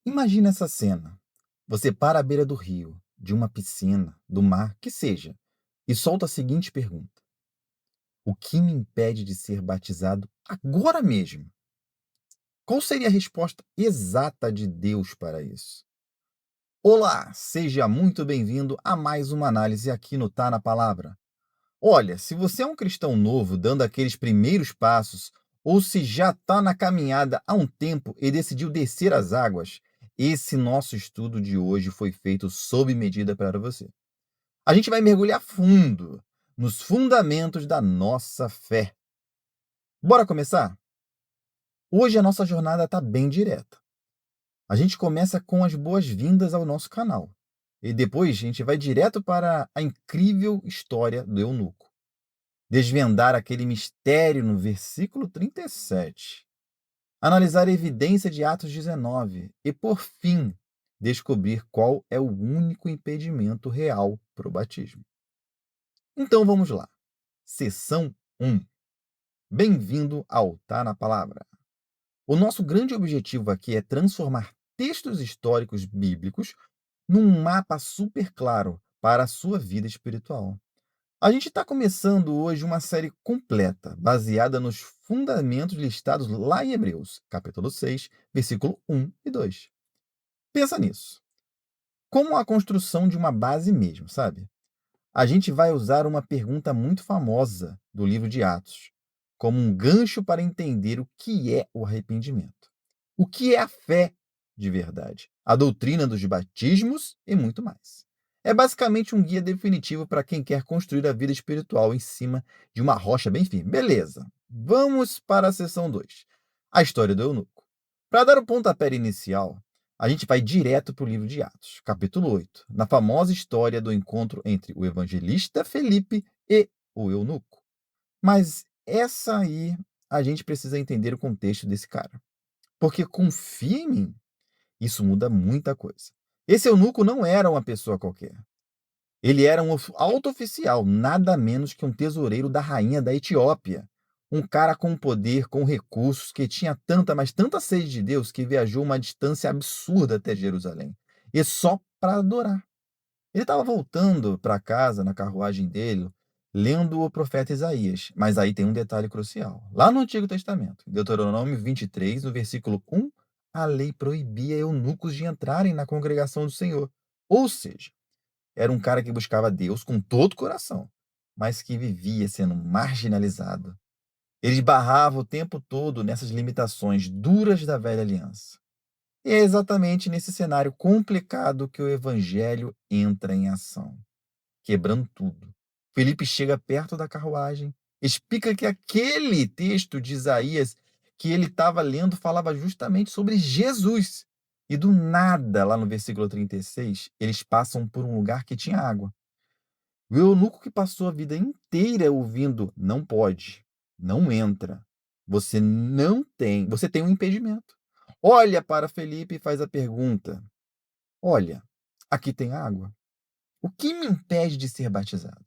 Imagina essa cena. Você para à beira do rio, de uma piscina, do mar, que seja, e solta a seguinte pergunta: o que me impede de ser batizado agora mesmo? Qual seria a resposta exata de Deus para isso? Olá, seja muito bem-vindo a mais uma análise aqui no Tá na Palavra. Olha, se você é um cristão novo, dando aqueles primeiros passos, ou se já está na caminhada há um tempo e decidiu descer as águas, esse nosso estudo de hoje foi feito sob medida para você. A gente vai mergulhar fundo nos fundamentos da nossa fé. Bora começar? Hoje a nossa jornada está bem direta. A gente começa com as boas-vindas ao nosso canal. E depois a gente vai direto para a incrível história do eunuco. Desvendar aquele mistério no versículo 37, analisar a evidência de Atos 19 e, por fim, descobrir qual é o único impedimento real para o batismo. Então vamos lá. Seção 1. Bem-vindo ao Tá na Palavra. O nosso grande objetivo aqui é transformar textos históricos bíblicos num mapa super claro para a sua vida espiritual. A gente está começando hoje uma série completa, baseada nos fundamentos listados lá em Hebreus, capítulo 6, versículo 1 e 2. Pensa nisso, como a construção de uma base mesmo, sabe? A gente vai usar uma pergunta muito famosa do livro de Atos, como um gancho para entender o que é o arrependimento, o que é a fé de verdade, a doutrina dos batismos e muito mais. É basicamente um guia definitivo para quem quer construir a vida espiritual em cima de uma rocha bem firme. Beleza, vamos para a seção 2, a história do eunuco. Para dar o pontapé inicial, a gente vai direto para o livro de Atos, capítulo 8, na famosa história do encontro entre o evangelista Felipe e o eunuco. Mas essa aí a gente precisa entender o contexto desse cara. Porque confia em mim, isso muda muita coisa. Esse eunuco não era uma pessoa qualquer. Ele era um alto oficial, nada menos que um tesoureiro da rainha da Etiópia. Um cara com poder, com recursos, que tinha tanta, mas tanta sede de Deus que viajou uma distância absurda até Jerusalém. E só para adorar. Ele estava voltando para casa na carruagem dele, lendo o profeta Isaías. Mas aí tem um detalhe crucial. Lá no Antigo Testamento, em Deuteronômio 23, no versículo 1, a lei proibia eunucos de entrarem na congregação do Senhor. Ou seja, era um cara que buscava Deus com todo o coração, mas que vivia sendo marginalizado. Ele esbarrava o tempo todo nessas limitações duras da velha aliança. E é exatamente nesse cenário complicado que o evangelho entra em ação, quebrando tudo. Felipe chega perto da carruagem, explica que aquele texto de Isaías que ele estava lendo falava justamente sobre Jesus. E do nada, lá no versículo 36, eles passam por um lugar que tinha água. O eunuco que passou a vida inteira ouvindo: "Não pode, não entra, você tem um impedimento". Olha para Felipe e faz a pergunta: "Olha, aqui tem água. O que me impede de ser batizado?".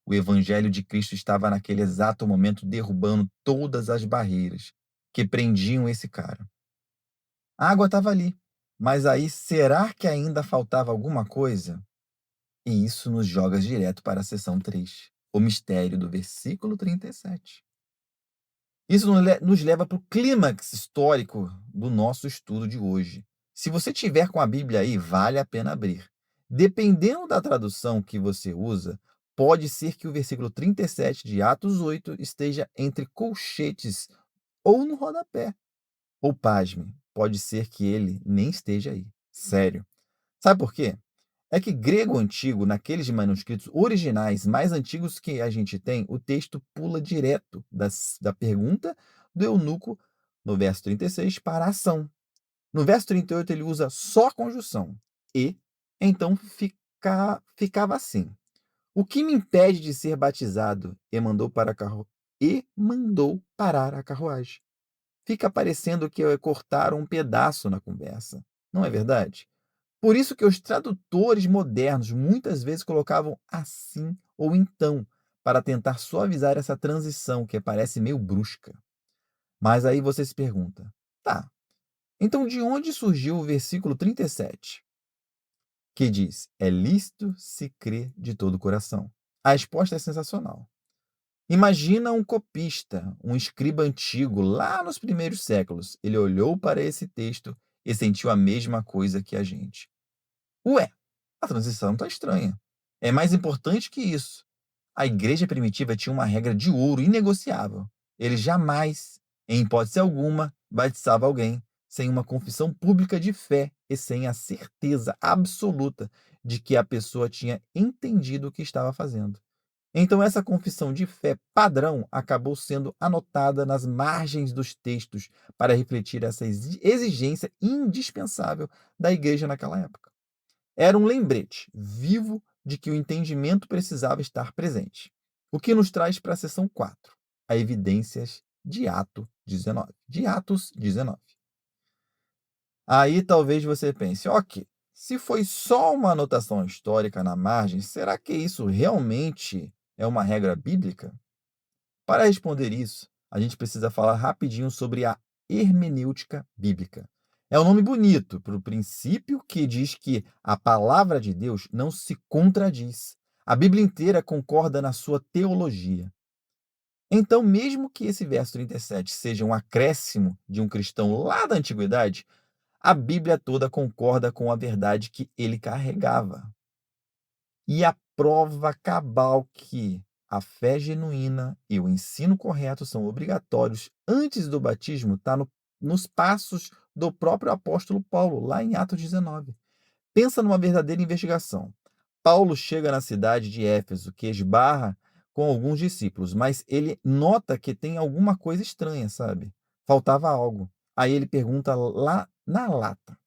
O evangelho de Cristo estava naquele exato momento derrubando todas as barreiras que prendiam esse cara. A água estava ali, mas aí será que ainda faltava alguma coisa? E isso nos joga direto para a seção 3, o mistério do versículo 37. Isso nos leva para o clímax histórico do nosso estudo de hoje. Se você tiver com a Bíblia aí, vale a pena abrir. Dependendo da tradução que você usa, pode ser que o versículo 37 de Atos 8 esteja entre colchetes ou no rodapé. Ou pasme, pode ser que ele nem esteja aí. Sério. Sabe por quê? É que grego antigo, naqueles manuscritos originais mais antigos que a gente tem, o texto pula direto da pergunta do eunuco no verso 36 para a ação. No verso 38 ele usa só a conjunção e, então ficava assim: o que me impede de ser batizado? E mandou parar a carruagem. Fica parecendo que cortaram um pedaço na conversa, não é verdade? Por isso que os tradutores modernos muitas vezes colocavam assim ou então, para tentar suavizar essa transição que parece meio brusca. Mas aí você se pergunta: tá, Então, de onde surgiu o versículo 37, que diz: "É lícito se crer de todo o coração"? A resposta é sensacional. Imagina um copista, um escriba antigo, lá nos primeiros séculos. Ele olhou para esse texto e sentiu a mesma coisa que a gente. Ué, a transição está estranha. É mais importante que isso. A igreja primitiva tinha uma regra de ouro inegociável. Ele jamais, em hipótese alguma, batizava alguém sem uma confissão pública de fé e sem a certeza absoluta de que a pessoa tinha entendido o que estava fazendo. Então, essa confissão de fé padrão acabou sendo anotada nas margens dos textos para refletir essa exigência indispensável da igreja naquela época. Era um lembrete vivo de que o entendimento precisava estar presente. O que nos traz para a seção 4, a evidências de Atos 19. Aí talvez você pense, ok, se foi só uma anotação histórica na margem, será que isso realmente é uma regra bíblica? Para responder isso, a gente precisa falar rapidinho sobre a hermenêutica bíblica. É um nome bonito para o princípio que diz que a palavra de Deus não se contradiz. A Bíblia inteira concorda na sua teologia. Então, mesmo que esse verso 37 seja um acréscimo de um cristão lá da antiguidade, a Bíblia toda concorda com a verdade que ele carregava. E a prova cabal que a fé genuína e o ensino correto são obrigatórios antes do batismo está nos passos do próprio apóstolo Paulo, lá em Atos 19. Pensa numa verdadeira investigação. Paulo chega na cidade de Éfeso, que esbarra com alguns discípulos, mas ele nota que tem alguma coisa estranha, sabe? Faltava algo. Aí ele pergunta lá na lata: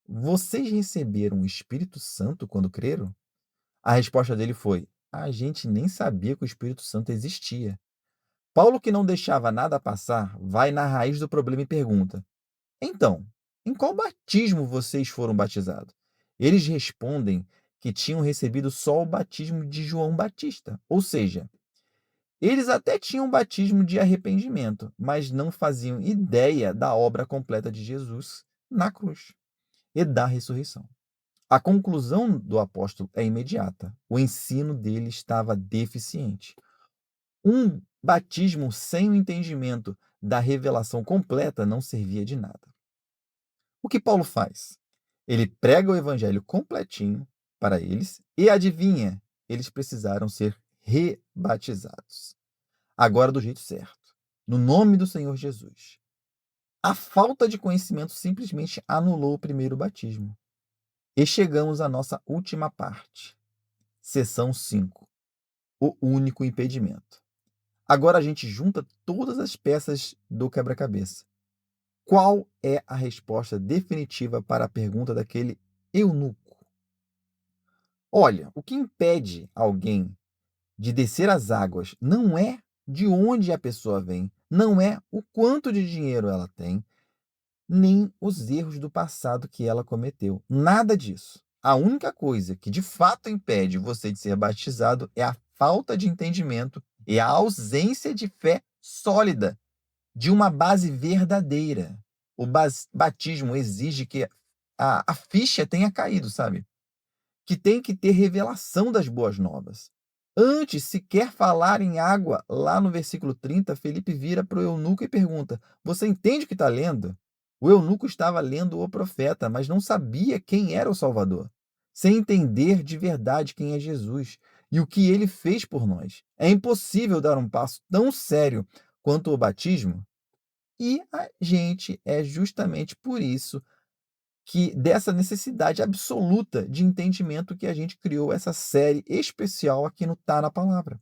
Vocês receberam o Espírito Santo quando creram? A resposta dele foi: a gente nem sabia que o Espírito Santo existia. Paulo, que não deixava nada passar, vai na raiz do problema e pergunta: então, em qual batismo vocês foram batizados? Eles respondem que tinham recebido só o batismo de João Batista, ou seja, eles até tinham um batismo de arrependimento, mas não faziam ideia da obra completa de Jesus na cruz e da ressurreição. A conclusão do apóstolo é imediata. O ensino dele estava deficiente. Um batismo sem o entendimento da revelação completa não servia de nada. O que Paulo faz? Ele prega o evangelho completinho para eles e adivinha, eles precisaram ser rebatizados. Agora do jeito certo, no nome do Senhor Jesus. A falta de conhecimento simplesmente anulou o primeiro batismo. E chegamos à nossa última parte. Seção 5. O único impedimento. Agora a gente junta todas as peças do quebra-cabeça. Qual é a resposta definitiva para a pergunta daquele eunuco? Olha, o que impede alguém de descer as águas não é de onde a pessoa vem, não é o quanto de dinheiro ela tem, nem os erros do passado que ela cometeu. Nada disso. A única coisa que de fato impede você de ser batizado é a falta de entendimento e a ausência de fé sólida, de uma base verdadeira. O batismo exige que a ficha tenha caído, sabe? Que tem que ter revelação das boas novas. Antes sequer falar em água, lá no versículo 30, Felipe vira para o eunuco e pergunta: Você entende o que está lendo? O eunuco estava lendo o profeta, mas não sabia quem era o Salvador, sem entender de verdade quem é Jesus e o que ele fez por nós. É impossível dar um passo tão sério quanto o batismo, e a gente é justamente por isso que dessa necessidade absoluta de entendimento que a gente criou essa série especial aqui no Tá na Palavra.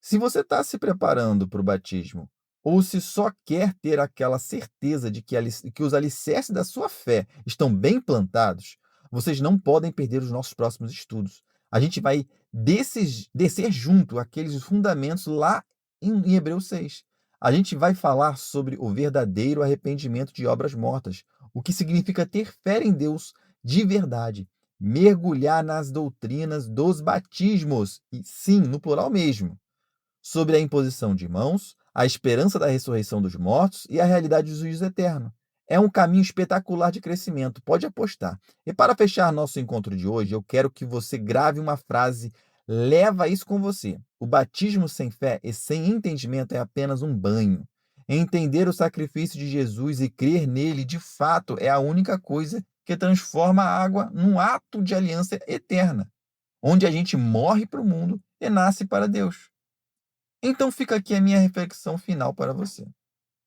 Se você está se preparando para o batismo, ou se só quer ter aquela certeza de que os alicerces da sua fé estão bem plantados, vocês não podem perder os nossos próximos estudos. A gente vai descer junto aqueles fundamentos lá em Hebreus 6. A gente vai falar sobre o verdadeiro arrependimento de obras mortas, o que significa ter fé em Deus de verdade, mergulhar nas doutrinas dos batismos, e sim, no plural mesmo, sobre a imposição de mãos, a esperança da ressurreição dos mortos e a realidade do juízo eterno. É um caminho espetacular de crescimento, pode apostar. E para fechar nosso encontro de hoje, eu quero que você grave uma frase, leva isso com você. O batismo sem fé e sem entendimento é apenas um banho. Entender o sacrifício de Jesus e crer nele, de fato, é a única coisa que transforma a água num ato de aliança eterna, onde a gente morre para o mundo e nasce para Deus. Então fica aqui a minha reflexão final para você.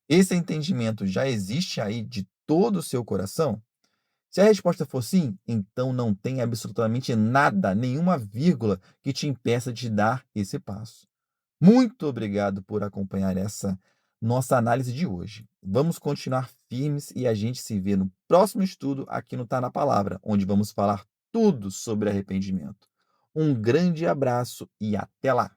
Esse entendimento já existe aí de todo o seu coração? Se a resposta for sim, então não tem absolutamente nada, nenhuma vírgula que te impeça de dar esse passo. Muito obrigado por acompanhar essa nossa análise de hoje. Vamos continuar firmes e a gente se vê no próximo estudo aqui no Tá na Palavra, onde vamos falar tudo sobre arrependimento. Um grande abraço e até lá!